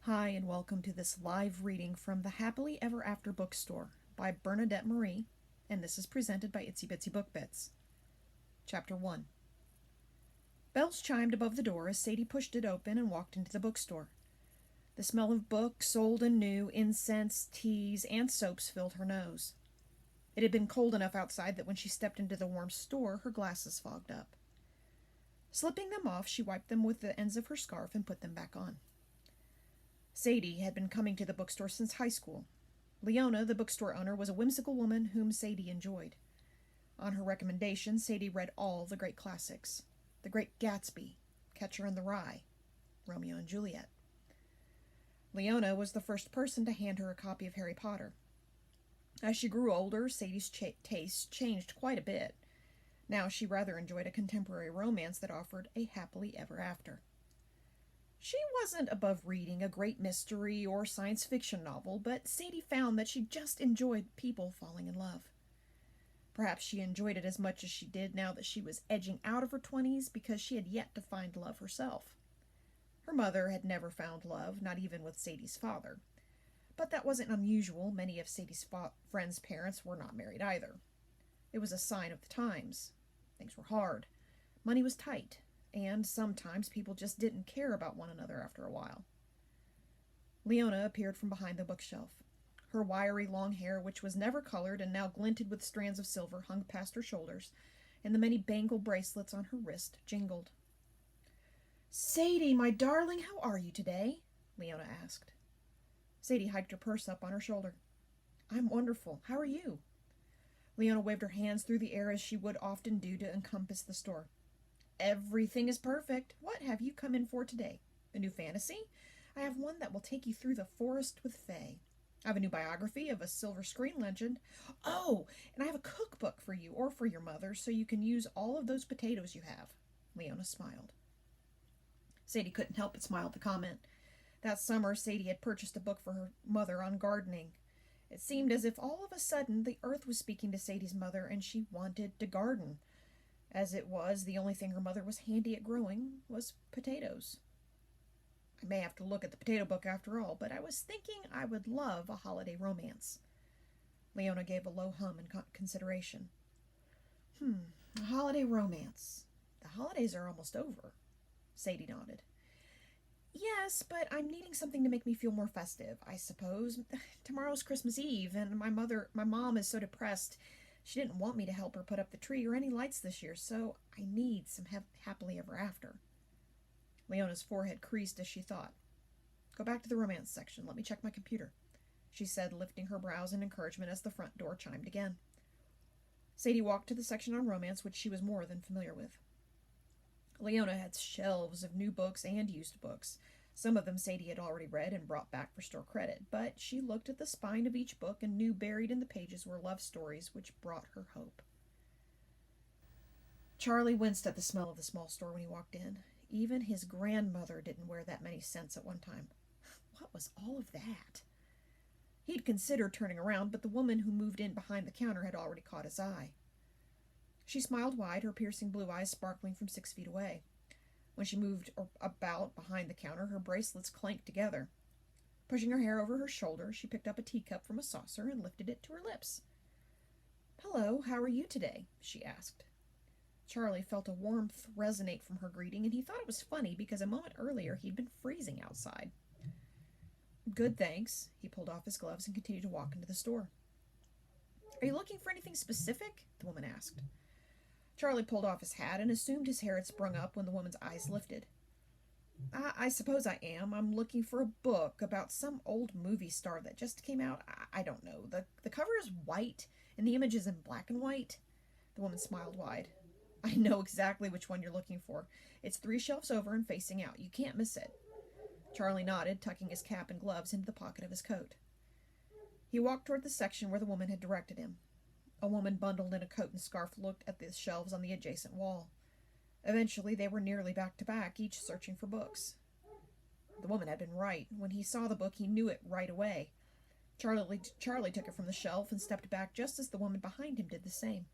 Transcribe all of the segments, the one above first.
Hi, and welcome to this live reading from the Happily Ever After Bookstore by Bernadette Marie, and this is presented by Itsy Bitsy Book Bits. Chapter 1. Bells chimed above the door as Sadie pushed it open and walked into the bookstore. The smell of books, old and new, incense, teas, and soaps filled her nose. It had been cold enough outside that when she stepped into the warm store, her glasses fogged up. Slipping them off, she wiped them with the ends of her scarf and put them back on. Sadie had been coming to the bookstore since high school. Leona, the bookstore owner, was a whimsical woman whom Sadie enjoyed. On her recommendation, Sadie read all the great classics: The Great Gatsby, Catcher in the Rye, Romeo and Juliet. Leona was the first person to hand her a copy of Harry Potter. As she grew older, Sadie's tastes changed quite a bit. Now she rather enjoyed a contemporary romance that offered a happily ever after. She wasn't above reading a great mystery or science fiction novel, but Sadie found that she just enjoyed people falling in love. Perhaps she enjoyed it as much as she did now that she was edging out of her 20s because she had yet to find love herself. Her mother had never found love, not even with Sadie's father. But that wasn't unusual. Many of Sadie's friends' parents were not married either. It was a sign of the times. Things were hard. Money was tight. And sometimes people just didn't care about one another after a while. Leona appeared from behind the bookshelf. Her wiry long hair, which was never colored and now glinted with strands of silver, hung past her shoulders, and the many bangle bracelets on her wrist jingled. "Sadie, my darling, how are you today?" Leona asked. Sadie hiked her purse up on her shoulder. "I'm wonderful. How are you?" Leona waved her hands through the air as she would often do to encompass the store. "Everything is perfect. What have you come in for today? A new fantasy? I have one that will take you through the forest with Faye. I have a new biography of a silver screen legend. Oh, and I have a cookbook for you or for your mother so you can use all of those potatoes you have." Leona smiled. Sadie couldn't help but smile at the comment. That summer, Sadie had purchased a book for her mother on gardening. It seemed as if all of a sudden the earth was speaking to Sadie's mother and she wanted to garden. As it was, the only thing her mother was handy at growing was potatoes. I may have to look at the potato book after all, but I was thinking I would love a holiday romance. Leona gave a low hum in consideration. A holiday romance. The holidays are almost over. Sadie nodded. "Yes, but I'm needing something to make me feel more festive, I suppose. Tomorrow's Christmas Eve, and my mom is so depressed. She didn't want me to help her put up the tree or any lights this year, so I need some happily ever after." Leona's forehead creased as she thought. "Go back to the romance section. Let me check my computer," she said, lifting her brows in encouragement as the front door chimed again. Sadie walked to the section on romance, which she was more than familiar with. Leona had shelves of new books and used books. Some of them Sadie had already read and brought back for store credit, but she looked at the spine of each book and knew buried in the pages were love stories which brought her hope. Charlie winced at the smell of the small store when he walked in. Even his grandmother didn't wear that many scents at one time. What was all of that? He'd considered turning around, but the woman who moved in behind the counter had already caught his eye. She smiled wide, her piercing blue eyes sparkling from 6 feet away. When she moved about behind the counter, her bracelets clanked together. Pushing her hair over her shoulder, she picked up a teacup from a saucer and lifted it to her lips. "Hello, how are you today?" she asked. Charlie felt a warmth resonate from her greeting, and he thought it was funny because a moment earlier he'd been freezing outside. "Good, thanks." He pulled off his gloves and continued to walk into the store. "Are you looking for anything specific?" the woman asked. Charlie pulled off his hat and assumed his hair had sprung up when the woman's eyes lifted. I suppose I am. I'm looking for a book about some old movie star that just came out. I don't know. The cover is white and the image is in black and white." The woman smiled wide. "I know exactly which one you're looking for. It's 3 shelves over and facing out. You can't miss it." Charlie nodded, tucking his cap and gloves into the pocket of his coat. He walked toward the section where the woman had directed him. A woman bundled in a coat and scarf looked at the shelves on the adjacent wall. Eventually, they were nearly back to back, each searching for books. The woman had been right. When he saw the book, he knew it right away. Charlie took it from the shelf and stepped back just as the woman behind him did the same.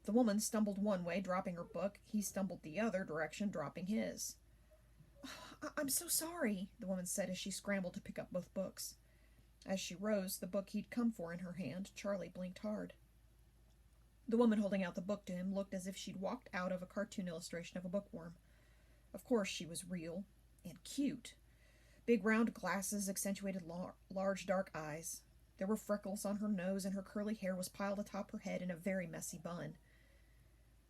The woman stumbled one way, dropping her book. He stumbled the other direction, dropping his. I'm so sorry, the woman said as she scrambled to pick up both books. As she rose, the book he'd come for in her hand, Charlie blinked hard. The woman holding out the book to him looked as if she'd walked out of a cartoon illustration of a bookworm. Of course she was real. And cute. Big round glasses accentuated large dark eyes. There were freckles on her nose, and her curly hair was piled atop her head in a very messy bun.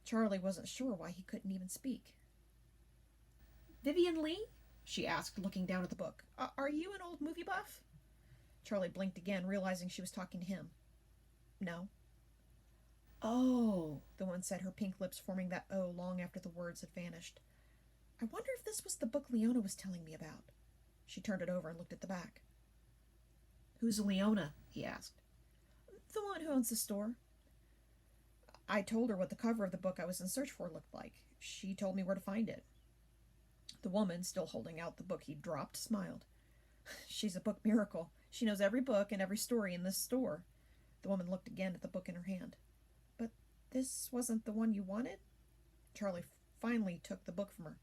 Charlie wasn't sure why he couldn't even speak. "Vivian Lee?" she asked, looking down at the book. "Are you an old movie buff?" Charlie blinked again, realizing she was talking to him. "No." "Oh," the woman said, her pink lips forming that O long after the words had vanished. "I wonder if this was the book Leona was telling me about." She turned it over and looked at the back. "Who's Leona?" he asked. "The one who owns the store." I told her what the cover of the book I was in search for looked like. She told me where to find it. The woman, still holding out the book he'd dropped, smiled. "She's a book miracle. She knows every book and every story in this store." The woman looked again at the book in her hand. "But this wasn't the one you wanted?" Charlie finally took the book from her.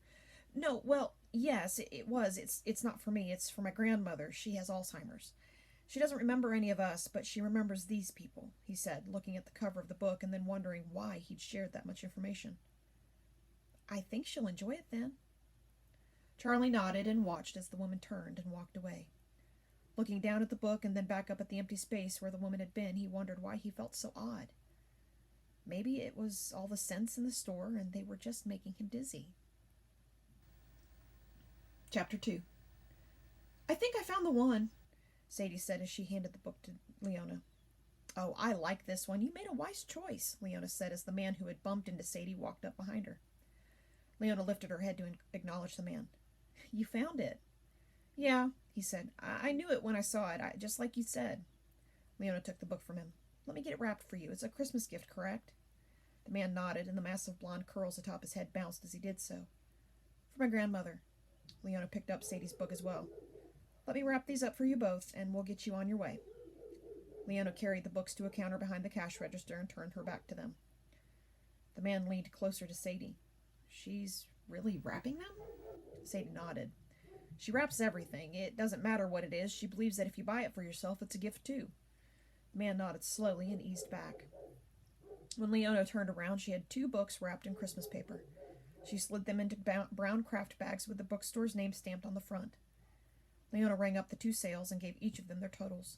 "No, well, yes, it was. It's not for me. It's for my grandmother. She has Alzheimer's. She doesn't remember any of us, but she remembers these people," he said, looking at the cover of the book and then wondering why he'd shared that much information. "I think she'll enjoy it then." Charlie nodded and watched as the woman turned and walked away. Looking down at the book and then back up at the empty space where the woman had been, he wondered why he felt so odd. Maybe it was all the scents in the store and they were just making him dizzy. Chapter 2. "I think I found the one," Sadie said as she handed the book to Leona. "Oh, I like this one. You made a wise choice," Leona said as the man who had bumped into Sadie walked up behind her. Leona lifted her head to acknowledge the man. "You found it." "Yeah," he said. I knew it when I saw it, just like you said." Leona took the book from him. "Let me get it wrapped for you. It's a Christmas gift, correct?" The man nodded, and the mass of blonde curls atop his head bounced as he did so. "For my grandmother." Leona picked up Sadie's book as well. "Let me wrap these up for you both, and we'll get you on your way." Leona carried the books to a counter behind the cash register and turned her back to them. The man leaned closer to Sadie. "She's really wrapping them?" Sadie nodded. "She wraps everything. It doesn't matter what it is. She believes that if you buy it for yourself, it's a gift too." The man nodded slowly and eased back. When Leona turned around, she had 2 books wrapped in Christmas paper. She slid them into brown craft bags with the bookstore's name stamped on the front. Leona rang up the 2 sales and gave each of them their totals.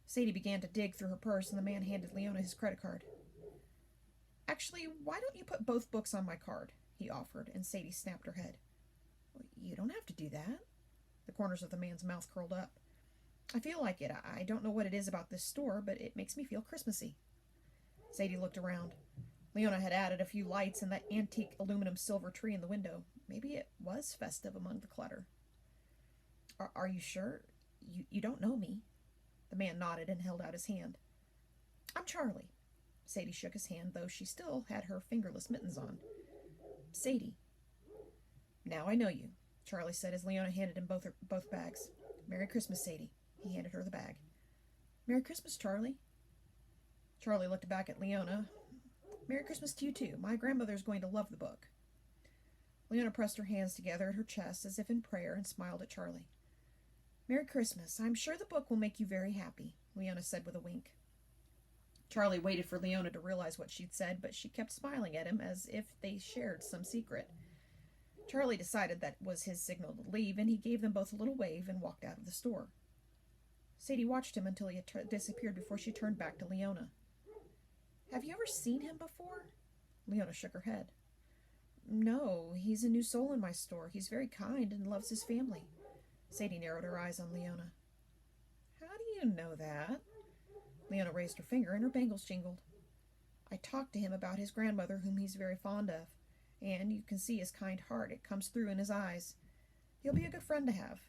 Sadie began to dig through her purse, and the man handed Leona his credit card. "Actually, why don't you put both books on my card?" he offered, and Sadie snapped her head. "You don't have to do that." The corners of the man's mouth curled up. "I feel like it. I don't know what it is about this store, but it makes me feel Christmassy." Sadie looked around. Leona had added a few lights and that antique aluminum silver tree in the window. Maybe it was festive among the clutter. Are you sure? You don't know me." The man nodded and held out his hand. "I'm Charlie." Sadie shook his hand, though she still had her fingerless mittens on. "Sadie." "Now I know you," Charlie said as Leona handed him both bags. "Merry Christmas, Sadie." He handed her the bag. "Merry Christmas, Charlie." Charlie looked back at Leona. "Merry Christmas to you, too. My grandmother's going to love the book." Leona pressed her hands together at her chest as if in prayer and smiled at Charlie. "Merry Christmas. I'm sure the book will make you very happy," Leona said with a wink. Charlie waited for Leona to realize what she'd said, but she kept smiling at him as if they shared some secret. Charlie decided that was his signal to leave, and he gave them both a little wave and walked out of the store. Sadie watched him until he had disappeared before she turned back to Leona. "Have you ever seen him before?" Leona shook her head. "No, he's a new soul in my store. He's very kind and loves his family." Sadie narrowed her eyes on Leona. "How do you know that?" Leona raised her finger and her bangles jingled. "I talked to him about his grandmother, whom he's very fond of, and you can see his kind heart. It comes through in his eyes. He'll be a good friend to have.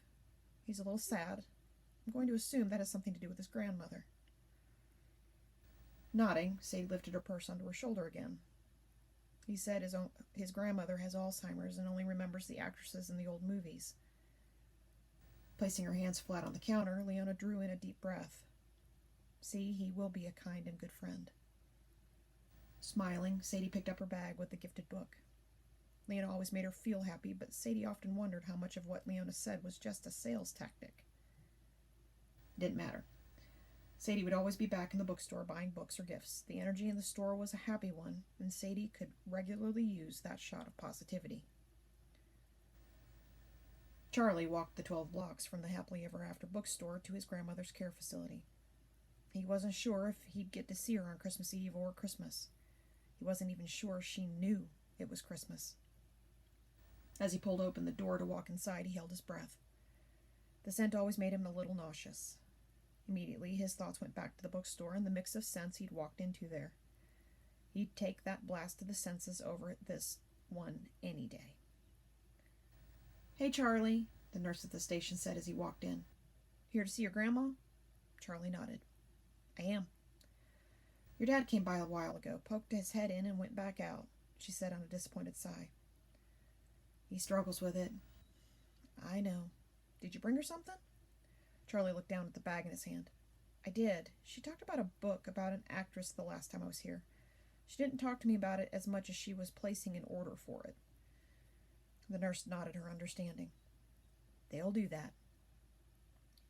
He's a little sad. I'm going to assume that has something to do with his grandmother." Nodding, Sadie lifted her purse onto her shoulder again. "He said his grandmother has Alzheimer's and only remembers the actresses in the old movies." Placing her hands flat on the counter, Leona drew in a deep breath. "See, he will be a kind and good friend." Smiling, Sadie picked up her bag with the gifted book. Leona always made her feel happy, but Sadie often wondered how much of what Leona said was just a sales tactic. It didn't matter. Sadie would always be back in the bookstore buying books or gifts. The energy in the store was a happy one, and Sadie could regularly use that shot of positivity. Charlie walked the 12 blocks from the Happily Ever After bookstore to his grandmother's care facility. He wasn't sure if he'd get to see her on Christmas Eve or Christmas. He wasn't even sure she knew it was Christmas. As he pulled open the door to walk inside, he held his breath. The scent always made him a little nauseous. Immediately, his thoughts went back to the bookstore and the mix of scents he'd walked into there. He'd take that blast of the senses over this one any day. "Hey, Charlie," the nurse at the station said as he walked in. "Here to see your grandma?" Charlie nodded. "I am." "Your dad came by a while ago, poked his head in and went back out," she said on a disappointed sigh. "He struggles with it." "I know. Did you bring her something?" Charlie looked down at the bag in his hand. "I did. She talked about a book about an actress the last time I was here. She didn't talk to me about it as much as she was placing an order for it." The nurse nodded her understanding. "They'll do that.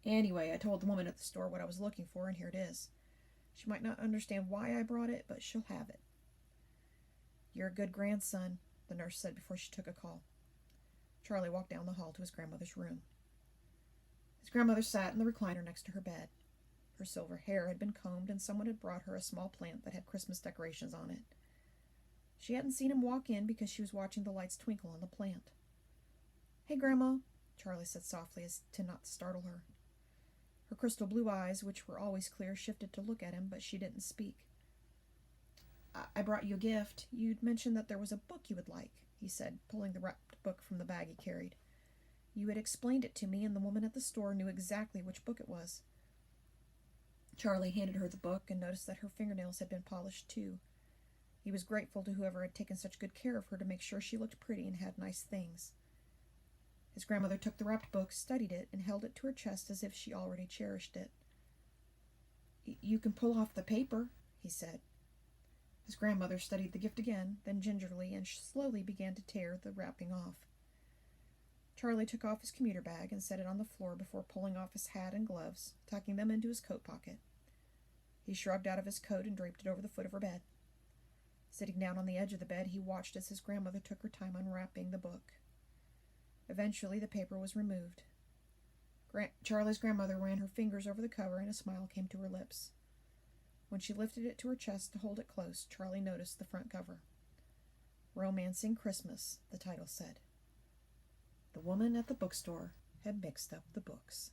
Anyway, I told the woman at the store what I was looking for, and here it is. She might not understand why I brought it, but she'll have it." "You're a good grandson," the nurse said before she took a call. Charlie walked down the hall to his grandmother's room. His grandmother sat in the recliner next to her bed. Her silver hair had been combed, and someone had brought her a small plant that had Christmas decorations on it. She hadn't seen him walk in because she was watching the lights twinkle on the plant. "Hey, Grandma," Charlie said softly as to not startle her. Her crystal blue eyes, which were always clear, shifted to look at him, but she didn't speak. I brought you a gift. You'd mentioned that there was a book you would like," he said, pulling the wrapped book from the bag he carried. "You had explained it to me, and the woman at the store knew exactly which book it was." Charlie handed her the book and noticed that her fingernails had been polished too. He was grateful to whoever had taken such good care of her to make sure she looked pretty and had nice things. His grandmother took the wrapped book, studied it, and held it to her chest as if she already cherished it. "You can pull off the paper," he said. His grandmother studied the gift again, then gingerly and slowly began to tear the wrapping off. Charlie took off his commuter bag and set it on the floor before pulling off his hat and gloves, tucking them into his coat pocket. He shrugged out of his coat and draped it over the foot of her bed. Sitting down on the edge of the bed, he watched as his grandmother took her time unwrapping the book. Eventually, the paper was removed. Charlie's grandmother ran her fingers over the cover, and a smile came to her lips. When she lifted it to her chest to hold it close, Charlie noticed the front cover. "Romancing Christmas," the title said. The woman at the bookstore had mixed up the books.